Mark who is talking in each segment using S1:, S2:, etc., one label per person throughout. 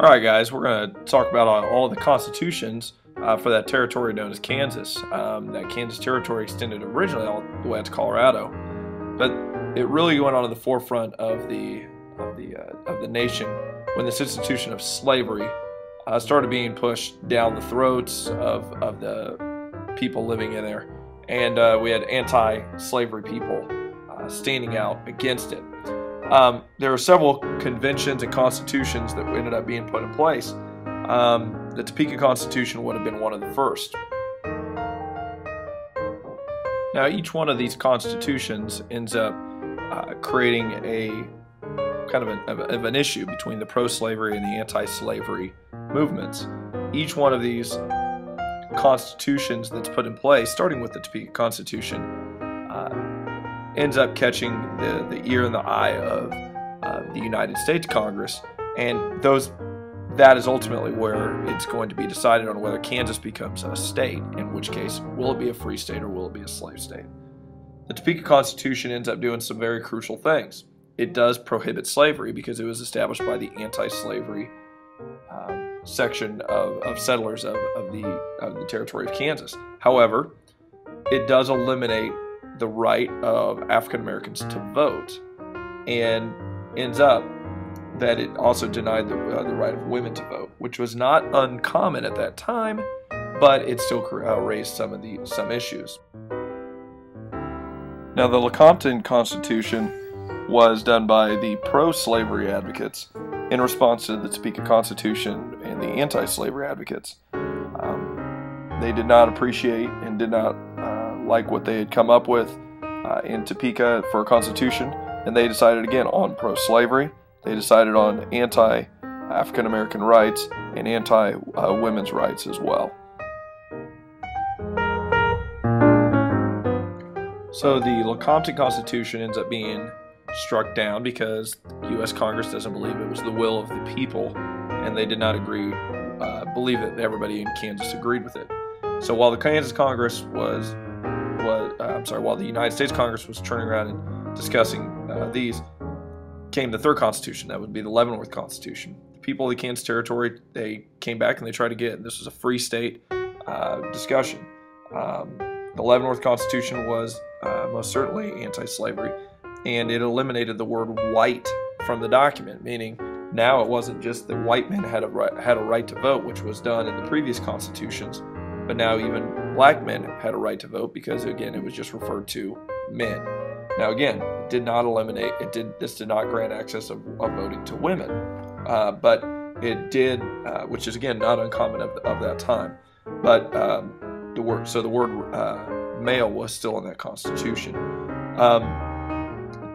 S1: Alright guys, we're going to talk about all of the constitutions for that territory known as Kansas. That Kansas territory extended originally all the way out to Colorado, but it really went on to the forefront of the nation when this institution of slavery started being pushed down the throats of the people living in there, and we had anti-slavery people standing out against it. There were several conventions and constitutions that ended up being put in place. The Topeka Constitution would have been one of the first. Now, each one of these constitutions ends up creating a kind of an issue between the pro-slavery and the anti-slavery movements. Each one of these constitutions that's put in place, starting with the Topeka Constitution, ends up catching the ear and the eye of the United States Congress, and that is ultimately where it's going to be decided on whether Kansas becomes a state, in which case, will it be a free state or will it be a slave state? The Topeka Constitution ends up doing some very crucial things. It does prohibit slavery because it was established by the anti-slavery section of settlers of the territory of Kansas. However, it does eliminate the right of African Americans to vote, and ends up that it also denied the right of women to vote, which was not uncommon at that time, but it still raised some issues. Now, the Lecompton Constitution was done by the pro-slavery advocates in response to the Topeka Constitution and the anti-slavery advocates. They did not appreciate and did not like what they had come up with in Topeka for a constitution, and they decided again on pro-slavery. They decided on anti-African American rights and anti-women's rights as well. So the Lecompton Constitution ends up being struck down because the U.S. Congress doesn't believe it was the will of the people, and they did not believe that everybody in Kansas agreed with it. So while the Kansas Congress while the United States Congress was turning around and discussing these, came the third constitution. That would be the Leavenworth Constitution. The people of the Kansas Territory, they came back and they tried to get it. This was a free state discussion. The Leavenworth Constitution was most certainly anti-slavery, and it eliminated the word white from the document, meaning now it wasn't just that white men had a right to vote, which was done in the previous constitutions, but now even black men had a right to vote because, again, it was just referred to men. Now, again, it did not eliminate, this did not grant access of voting to women, but it did, which is, again, not uncommon of that time, but the word male was still in that constitution.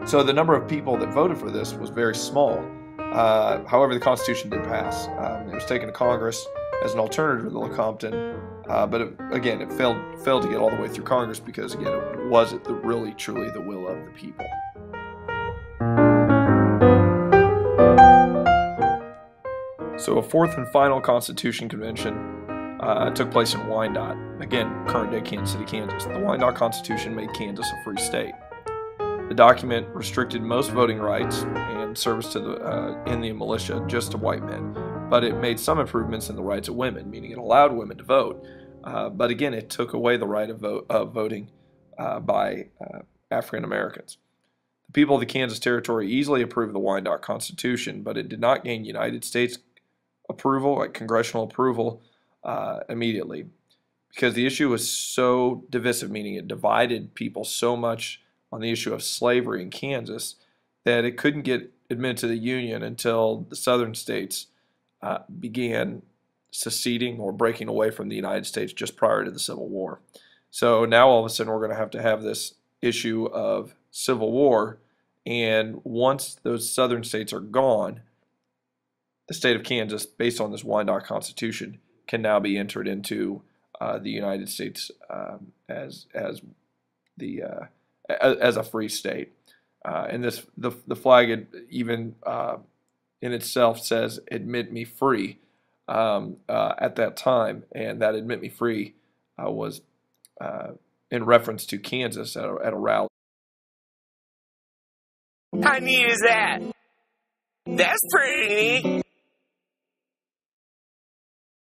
S1: So the number of people that voted for this was very small. However, the Constitution did pass. It was taken to Congress as an alternative to the Lecompton, but it failed to get all the way through Congress because, again, it wasn't really truly the will of the people. So a fourth and final Constitution Convention took place in Wyandotte, again, current-day Kansas City, Kansas. The Wyandotte Constitution made Kansas a free state. The document restricted most voting rights and service to the Indian militia just to white men, but it made some improvements in the rights of women, meaning it allowed women to vote. But again, it took away the right of voting by African Americans. The people of the Kansas Territory easily approved the Wyandotte Constitution, but it did not gain United States approval, like congressional approval, immediately, because the issue was so divisive, meaning it divided people so much on the issue of slavery in Kansas that it couldn't get admitted to the Union until the southern states began seceding or breaking away from the United States just prior to the Civil War. So now all of a sudden we're going to have this issue of civil war, and once those southern states are gone, the state of Kansas, based on this Wyandotte Constitution, can now be entered into the United States as a free state. And the flag even in itself says "Admit me free" at that time, and that "Admit me free" was in reference to Kansas at a rally.
S2: How neat is that? That's pretty neat.